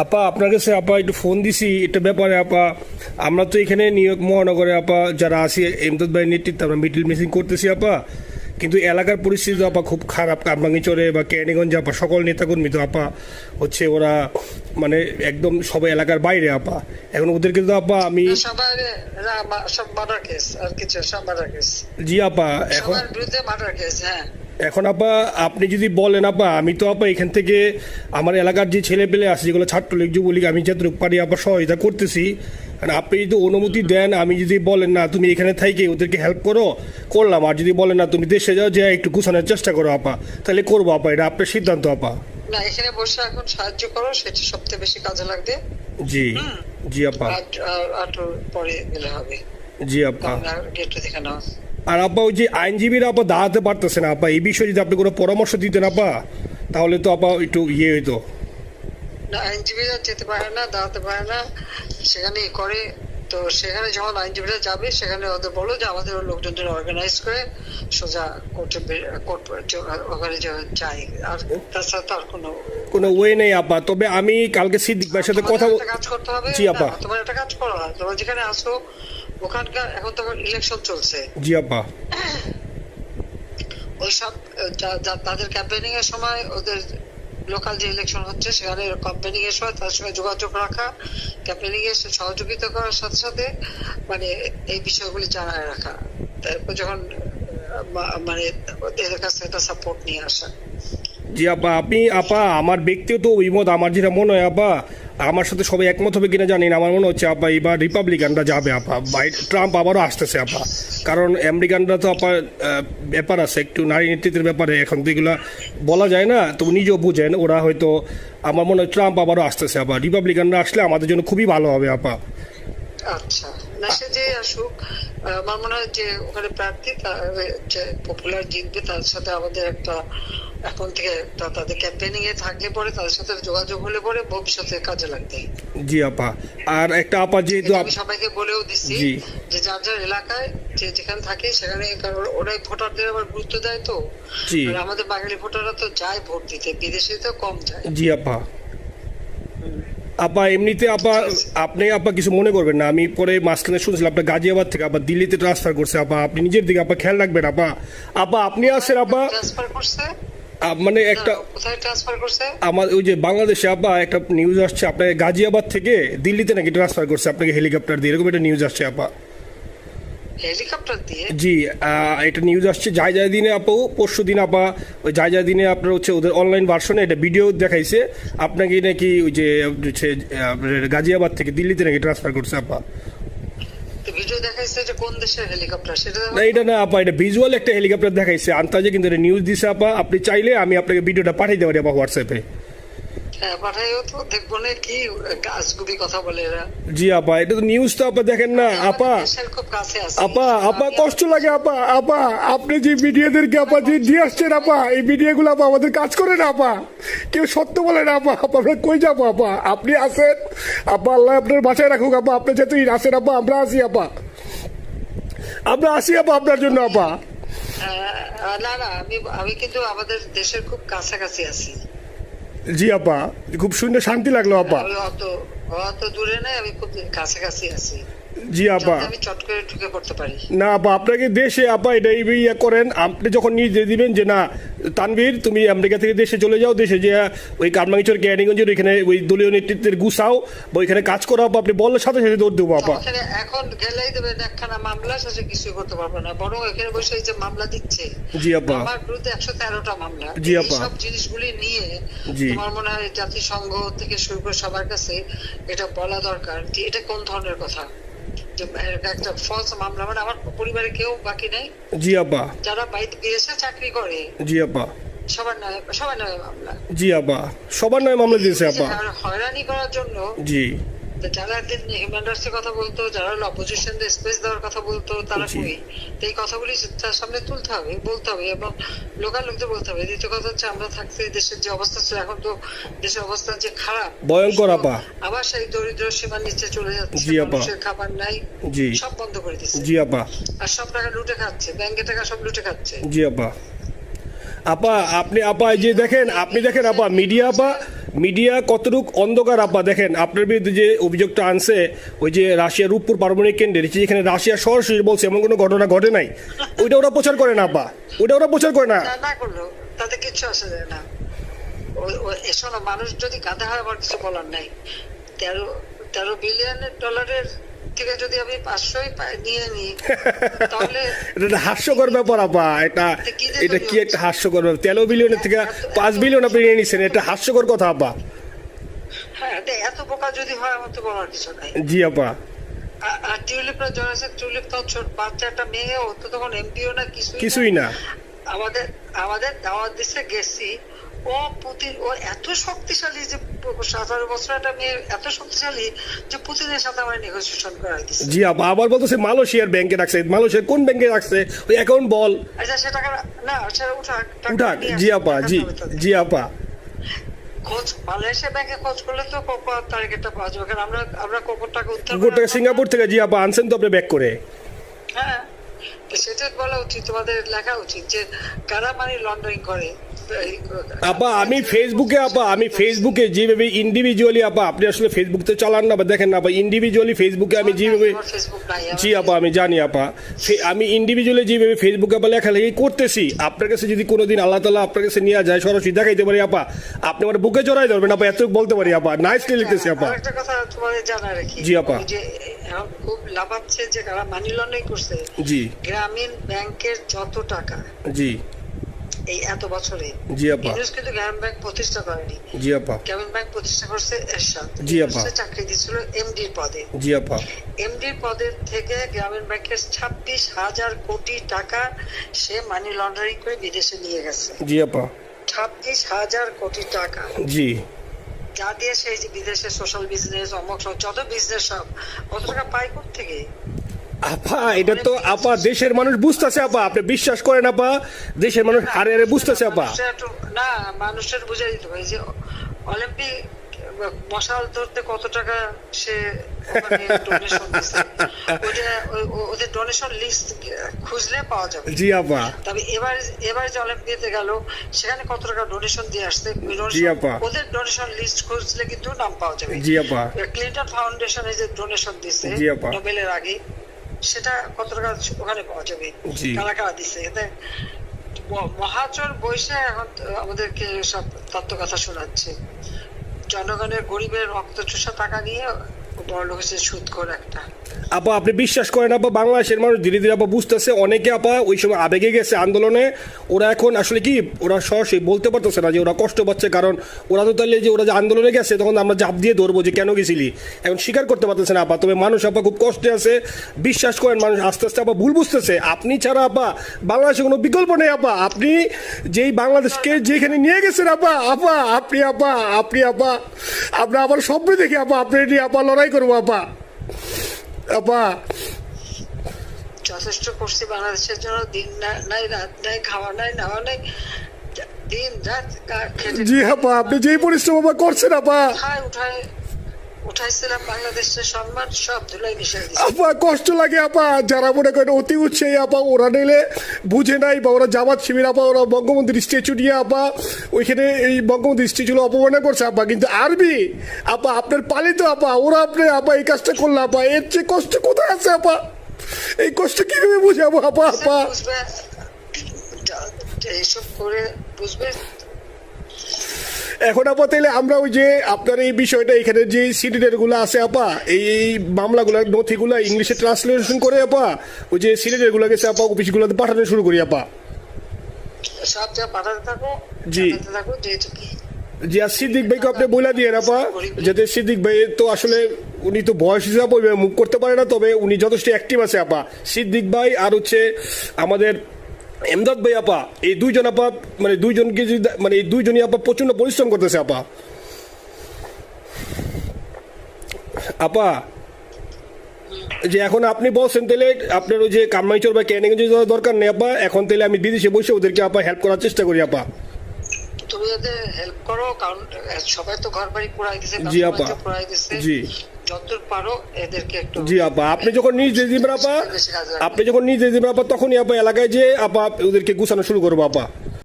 আপা আপনার কাছে আপা একটু ফোন দিছি এটা ব্যাপারে আপা। আমরা তো এখানে নিউ ইয়র্ক মহানগরে আপা যারা আছি এমদাদ ভাই নেতৃত্বে আমরা মিডিল মিসিং করতেছি আপা, কিন্তু এলাকার পরিস্থিতি তো আপা খুব খারাপ। কামরাঙ্গীরচরে বা কেরানীগঞ্জে আপা সকল নেতাকর্মী তো আপা হচ্ছে ওরা মানে একদম সবাই এলাকার বাইরে আপা। এখন ওদেরকে তো আপা আমি সবার সব মার্ডার কেস আর কিছু সব মার্ডার কেস জি আপা এখন সবার বিরুদ্ধে মার্ডার কেস। হ্যাঁ এখন আপা আপনি যদি বলেন আপা আমি তো আপা এখান থেকে আমার এলাকার যে ছেলে পেলে আছে যেগুলো ছাত্রলীগ যুবলীগ আমি যতটুকু পারি আপা সহযোগিতা করতেছি। আর আপনি যদি অনুমতি দেন, আমি যদি বলেন না তুমি এখানে থাইকে ওদেরকে হেল্প করো করলাম, আর যদি বলেন না তুমি দেশে যাও যে একটু গুছানোর চেষ্টা করো আপা, তাহলে করবো আপা, এটা আপনার সিদ্ধান্ত আপা। না এখানে বসে এখন সাহায্য করো, সেটা সবচেয়ে বেশি কাজে লাগবে। জি জি আপা। আর পরে গেলে হবে। জি আপা। গেটটা দেখে নাও। আর আপা ওই যে আইনজীবীরা আপা দাঁড়াতে পারতেছে না আপা, এই বিষয়ে যদি আপনি কোনো পরামর্শ দিতেন আপা তাহলে তো আপা একটু ইয়ে হইতো। না আইনজীবীরা যেতে পারে না, দাঁড়াতে পারে না, সেখানে করে। তো সেখানে যখন আইনজীবীরা যাবে সেখানে ওদের বলো যে আমাদের লোকজনদের অর্গানাইজ করে সোজা কোর্টে ওখানে যাই। আর তাছাড়া তো আর কোনো ওয়ে নেই আপা। তবে আমি কালকে সিদ্দিক ভাইয়ের সাথে কথা কাজ করতে হবে। জি আপা। তোমার একটা কাজ করো, তোমরা যেখানে আসো ওখানকার এখন তো ইলেকশন চলছে। জি আপা। ওই সব তাদের ক্যাম্পেনিং এর সময় ওদের লোকাল যে ইলেকশন হচ্ছে সেখানে ক্যাম্পেনিং এর সময় তার সঙ্গে যোগাযোগ রাখা, ক্যাম্পেনিং এর সহযোগিতা করার সাথে সাথে মানে এই বিষয়গুলি জানায় রাখা, তারপর যখন মানে এদের কাছে একটা সাপোর্ট নিয়ে আসা। জি আপা। আপনি আপা আমার ব্যক্তিগত অভিমত আমার যেটা মনে হয় আপা, আমার সাথে সবাই একমত হবে কিনা জানি না, আমার মনে হচ্ছে আপা এবার রিপাবলিকানরা যাবে আপা, ট্রাম্প আবারও আসতেছে আপা। কারণ আমেরিকানরা তো আপা ব্যাপার আছে একটু নারী নেতৃত্বের ব্যাপারে, এখন তো এগুলো বলা যায় না, তো নিজেও বুঝেন ওরা হয়তো, আমার মনে হয় ট্রাম্প আবারও আসতেছে আপা। রিপাবলিকানরা আসলে আমাদের জন্য খুবই ভালো হবে আপা। আচ্ছা না সে যে আসুক, আমার মনে হয় যে ওখানে প্রার্থী যে পপুলার জিতবে তার সাথে আমাদের একটা এখন থেকে তাদের ক্যাম্পেনিং এ থাকলে পরে তাদের সাথে যোগাযোগ হলে পরে ভবিষ্যতে কাজে লাগবে। জি আপা। আর একটা আপা যেহেতু আমি সবাইকে বলেও দিচ্ছি যে যার যার এলাকায় যে যেখানে থাকে সেখানে, কারণ ওরাই ভোটারদের আবার গুরুত্ব দেয়। তো আর আমাদের বাঙালি ভোটাররা তো যায় ভোট দিতে, বিদেশে তো কম যায়। জি আপা। আপা এমনিতে আপা আপনি আপা কিছু মনে করবেন না, আমি পরে মাঝখানে শুনছিলাম আপনার গাজিয়াবাদ থেকে আপা দিল্লিতে ট্রান্সফার করছে আপা, আপনি নিজের দিকে আপা খেয়াল রাখবেন আপা। আপা আপনি আসেন আপা। ট্রান্সফার করছে মানে একটা কোথায় ট্রান্সফার করছে? আমার ওই যে বাংলাদেশে আপা একটা নিউজ আসছে আপনাকে গাজিয়াবাদ থেকে দিল্লিতে নাকি ট্রান্সফার করছে আপনাকে হেলিকপ্টার দিয়ে, এরকম একটা নিউজ আসছে আপা। হেলিকপ্টার দিয়ে? জি এটা নিউজ আসছে যায় যায় দিনে আপু, পরশু দিন আপা ওই যায় যায় দিনে আপনার হচ্ছে ওদের অনলাইন ভার্সনে এটা ভিডিও দেখাইছে আপনাকে নাকি ওই যে হচ্ছে গাজিয়াবাদ থেকে দিল্লিতে নাকি ট্রান্সফার করছে আপা। ভিডিও দেখাইছে যে কোন দেশের হেলিকপ্টার সেটা না এটা না আপা, এটা ভিজুয়াল একটা হেলিকপ্টার দেখাইছে আন্তাজে, কিন্তু এটা নিউজ দিছে আপা। আপনি চাইলে আমি আপনাকে ভিডিওটা পাঠিয়ে দিতে পারি আপা হোয়াটসঅ্যাপে। হ্যাঁ পাঠাইও তো, দেখবো না কি গাছগুবি কথা বলে এরা। জি আপা এটা তো নিউজ তো আপা দেখেন না আপা। খুব কাছে আছে আপা আপা কষ্ট লাগে আপা। আপা আপনি যে মিডিয়াদেরকে আপা যে দিয়ে আসছেন আপা, এই মিডিয়াগুলো আপা আমাদের কাজ করে না আপা, কেউ সত্য বলে না আপা। আপা আমরা কই যাবো আপা, আপনি আসেন আপা, আল্লাহ আপনার বাসায় রাখুক আপা, আপনি যেহেতু আসেন আপা, আমরা আসি আপা, আমরা আসি আপা আপনার জন্য আপা। না না আমি কিন্তু আমাদের দেশের খুব কাছাকাছি আছি। জি আপা খুব শুনে শান্তি লাগলো আপা। অত দূরে নাই, আমি খুব কাছাকাছি আছি। জি আপা। আমি চট করে ঢুকে পড়তে পারি না আপা আপনাকে দেশে আপা এটা ইয়ে করেন, আপনি যখন নিজে দিবেন যে না তানভীর তুমি আমেরিকা থেকে দেশে চলে যাও, দেশে যে ওই কারমাঙ্গিচর কেরানীগঞ্জের ওইখানে ওই দলীয় নেতৃত্বের গুছাও বা ওইখানে কাজ করো আপা, আপনি বললে সাথে সাথে দৌড় দেবো আপা। এখন গেলেই দেবেন একখানা মামলা, শেষে কিছু করতে পারবো না, বরং এখানে বসে যে মামলা দিচ্ছে। জি আপা। আমার বিরুদ্ধে 113টা মামলা। জি আপা। সব জিনিসগুলি নিয়ে তোমার মনে হয় জাতিসংঘ থেকে শুরু করে সবার কাছে এটা বলা দরকার যে এটা কোন ধরনের কথা, একটা ফলস মামলা। মানে আমার পরিবারে কেউ বাকি নাই। জি আপা। যারা বাইরে বিদেশে চাকরি করে জি আপা সবার নয় মামলা। জি আপা সবার নয় মামলা দিয়েছে আপা। হয়রানি করার জন্য জি যারা একদিন হিউম্যান রাইটসের কথা বলতো, যারা অপোজিশনদের স্পেস দেওয়ার কথা বলতো, তারা কই? এই কথাগুলি তার সামনে তুলতে হবে, বলতে হবে এবং লোকাল লোকদের বলতে হবে। দ্বিতীয় কথা হচ্ছে আমরা থাকতে দেশের যে অবস্থা ছিল, এখন তো দেশের অবস্থা যে খারাপ ভয়ঙ্কর আপা, আবার সেই দরিদ্র সীমার নিচে চলে যাচ্ছে, মানুষের খাবার নাই, সব বন্ধ করে দিচ্ছে। জি আপা। আর সব টাকা লুটে খাচ্ছে, ব্যাংকের টাকা সব লুটে খাচ্ছে। জি আপা। আপা আপনি আপা যে দেখেন, আপনি দেখেন আপা মিডিয়া আপা মিডিয়া কতটুক অন্ধকার আপা দেখেন আপনার বিরুদ্ধে যে অভিযোগটা আনছে ওই যে রাশিয়ার রূপপুর পারমাণবিক কেন্দ্রে যেখানে রাশিয়া সরাসরি বলছে এমন কোনো ঘটনা ঘটে নাই, ওইটা ওরা প্রচার করে না আপা, ওইটা ওরা প্রচার করে না। না করলো তাতে কিচ্ছু আসে যায় না। শোনো, মানুষ যদি গাধা হয় আমার কিছু বলার নাই। 13 বিলিয়ন ডলারের থেকে যদি আমি 500 নিয়ে নিই তাহলে এটা হাস্যকর ব্যাপার আপা, এটা কি একটা হাস্যকর ব্যাপার। 13 বিলিয়নের থেকে 5 বিলিয়ন আপনি নিয়ে নিচ্ছেন, এটা হাস্যকর কথা আপা। হ্যাঁ, এত বোকা যদি হয় আমার তো বলার কিছু নাই। জি আপা। আর টিউলিপরা জয়েছে, টিউলিপ তো ছোট বাচ্চা একটা মেয়ে, ও তো তখন এমপিও না, কিছুই না। আমাদের দাওয়াত দিচ্ছে, গেছি। ও এত শক্তিশালী যে 17 বছর একটা মেয়ে এত শক্তিশালী যে পুতিনের সাথে আমার নেগোসিয়েশন করাই দিচ্ছে। জি আপা, আবার বলতেছে মালয়েশিয়ার ব্যাংকে রাখছে, মালয়েশিয়ার কোন ব্যাংকে রাখছে ওই অ্যাকাউন্ট বল। আচ্ছা, সে টাকা না, সেটা উঠাক। জি আপা, জি আপা। খোঁজ মালয়েশিয়া ব্যাংকে খোঁজ করলে তো কোকো তারিখটা পাওয়া যাবে, কারণ আমরা কোকোর টাকা উদ্ধার গোটা সিঙ্গাপুর থেকে। জি আপা, আনছেন তো আপনি ব্যাক করে। হ্যাঁ, তো সেটা বলা উচিত, তোমাদের লেখা উচিত যে কারা মানি লন্ডারিং করে। আপা আমি ফেসবুকে যেভাবে ইন্ডিভিজুয়ালি আপা, আপনি আসলে ফেসবুক তো চালান না বা দেখেন না আপা, ইন্ডিভিজুয়ালি ফেসবুকে আমি যেভাবে, জি আপা আমি জানি আপা, আমি ইন্ডিভিজুয়ালি যেভাবে ফেসবুকে আপা লেখালেখি করতেছি, আপনার কাছে যদি কোনোদিন আল্লাহ তাআলা আপনার কাছে নিয়ে যায় সরাসরি দেখাইতে পারি আপা, আপনি আমার বুকে জড়াই ধরবেন আপা, এত বলতে পারি আপা। নাইসলি লিখতেছি আপা। একটা কথা তোমাদের জানা রাখি, জি আপা। যে এখন খুব লাভাচ্ছে যে কারা মানি লন্ডারিং করছে। জি। গ্রামীণ ব্যাংকের যত টাকা, জি এই এত বছরে, জি আপা, ইউনুস কিন্তু গ্রামীণ ব্যাংক প্রতিষ্ঠা করেনি। জি আপা। গ্রামীণ ব্যাংক প্রতিষ্ঠা করছে এরশাদ। জি আপা। চাকরি দিয়েছিল এমডির পদে। জি আপা। এমডির পদের থেকে গ্রামীণ ব্যাংকের 26,000 কোটি টাকা সে মানি লন্ডারিং করে বিদেশে নিয়ে গেছে। জি আপা। 26,000 কোটি টাকা। জি। যা দিয়ে সেই যে বিদেশে সোশ্যাল বিজনেস, অমুক যত বিজনেস সব, কত টাকা পায় থেকে। আপা এটা তো আপা দেশের মানুষ বুঝতেছে আপা, আপনি বিশ্বাস করেন আপা, দেশের মানুষ হারে হারে বুঝতেছে আপা। না, মানুষের বুঝে দিতে হবে যে অলিম্পিক মশাল ধরতে কত টাকা সে ডোনেশন দিচ্ছে, ওদের ডোনেশন লিস্ট খুঁজলে পাওয়া যাবে। জি আপা। তবে এবার যে অলিম্পিয়াতে গেল সেখানে কত টাকা ডোনেশন দিয়ে আসছে, জি আপা। ওদের ডোনেশন লিস্ট খুঁজলে কিন্তু নাম পাওয়া যাবে। জি আপা। ক্লিন্টন ফাউন্ডেশনে যে ডোনেশন দিচ্ছে নোবেলের আগে, সেটা কত টাকা ওখানে পাওয়া যাবে, কারা কারা দিচ্ছে। এতে মহাচর বৈশা এখন আমাদেরকে সব তত্ত্ব কথা শোনাচ্ছে, জনগণের গরিবের রক্ত চোষা টাকা নিয়ে বড় লোক হচ্ছে সুদখোর একটা। আপা আপনি বিশ্বাস করেন আপা, বাংলাদেশের মানুষ ধীরে ধীরে আপা বুঝতেছে, অনেকে আপা ওই সময় আবেগে গেছে আন্দোলনে, ওরা এখন আসলে কি ওরা সরাসরি বলতে পারতেছে না যে ওরা কষ্ট পাচ্ছে, কারণ ওরা তো তাহলে যে ওরা যে আন্দোলনে গেছে তখন আমরা জাপ দিয়ে ধরবো যে কেন গেছিলি, এখন স্বীকার করতে পারতেছে না আপা। তবে মানুষ আপা খুব কষ্টে আছে, বিশ্বাস করেন মানুষ আস্তে আস্তে আপা ভুল বুঝতেছে। আপনি ছাড়া আপা বাংলাদেশে কোনো বিকল্প নেই আপা, আপনি যেই বাংলাদেশকে যেখানে নিয়ে গেছেন আপা, আপনি আমরা আবার স্বপ্ন দেখি আপা, আপনি নিয়ে আপা লড়াই করবো আপা। আপা যথেষ্ট করছি বাংলাদেশের জন্য, দিন নাই রাত নাই, খাওয়া নাই নাওয়া নাই, দিন রাত খেটে। জি আপা, আপনি যেই পরিশ্রম আপা করছেন আপা, উঠাইছিলাম বাংলাদেশের সম্মান সব ধুলাই মিশাই দিচ্ছে আপা। কষ্ট লাগে আপা, যারা মনে করেন অতি উৎসাহী আপা, ওরা নিলে বুঝে নাই বা ওরা জামাত শিবির আপা, ওরা বঙ্গবন্ধুর স্ট্যাচু নিয়ে আপা ওইখানে এই বঙ্গবন্ধুর স্ট্যাচু অপমানা করছে আপা, কিন্তু আরবি আপা আপনার পালিত আপা, ওরা আপনি আপা এই কাজটা করলো আপা, এর চেয়ে কষ্ট কোথায় আছে আপা? এই কষ্ট কিভাবে বুঝাবো আপা? বুঝবে, এইসব করে বুঝবে। এখন আপা তাইলে আমরা ওই যে আপনার এই বিষয়টা এখানে যে সিডিডের গুলো আছে আপা, এই মামলাগুলো নথিগুলো ইংলিশে ট্রান্সলেশন করে আপা ওই যে সিডিডের গুলো গেছে আপা অফিসগুলোতে পাঠানো শুরু করি আপা। সব যা পাঠাতে থাকো, জি যেহেতু কি জি। আর সিদ্দিক ভাইকে আপনি বলে দিয়ে আপা, যাতে সিদ্দিক ভাই তো আসলে উনি তো বয়স হিসাবে মুভ করতে পারে না, তবে উনি যথেষ্ট অ্যাক্টিভ আছে আপা। সিদ্দিক ভাই আর হচ্ছে আমাদের এমদাদ ভাই আপা, এই দুইজন আপা মানে দুইজনকে মানে এই দুইজনই আপা প্রচন্ড পরিশ্রম করতেছে আপা। আপা যে এখন আপনি বলছেন তাহলে আপনার ওই যে কামাইচর বা ক্যানিং দরকার নেই আপা, এখন তাহলে আমি বিদেশে বসে ওদেরকে আপা হেল্প করার চেষ্টা করি আপা। তুমি ওদের হেল্প করো, কারণ সবাই তো ঘর বাড়ি পুরাই দিছে। জি আপা। জি যতদূর পারো এদেরকে একটু। জি আপা, আপনি যখন নিজ দিবেন আপা, তখনই আপা এলাকায় যে আপা ওদেরকে গুছানো শুরু করবো আপা।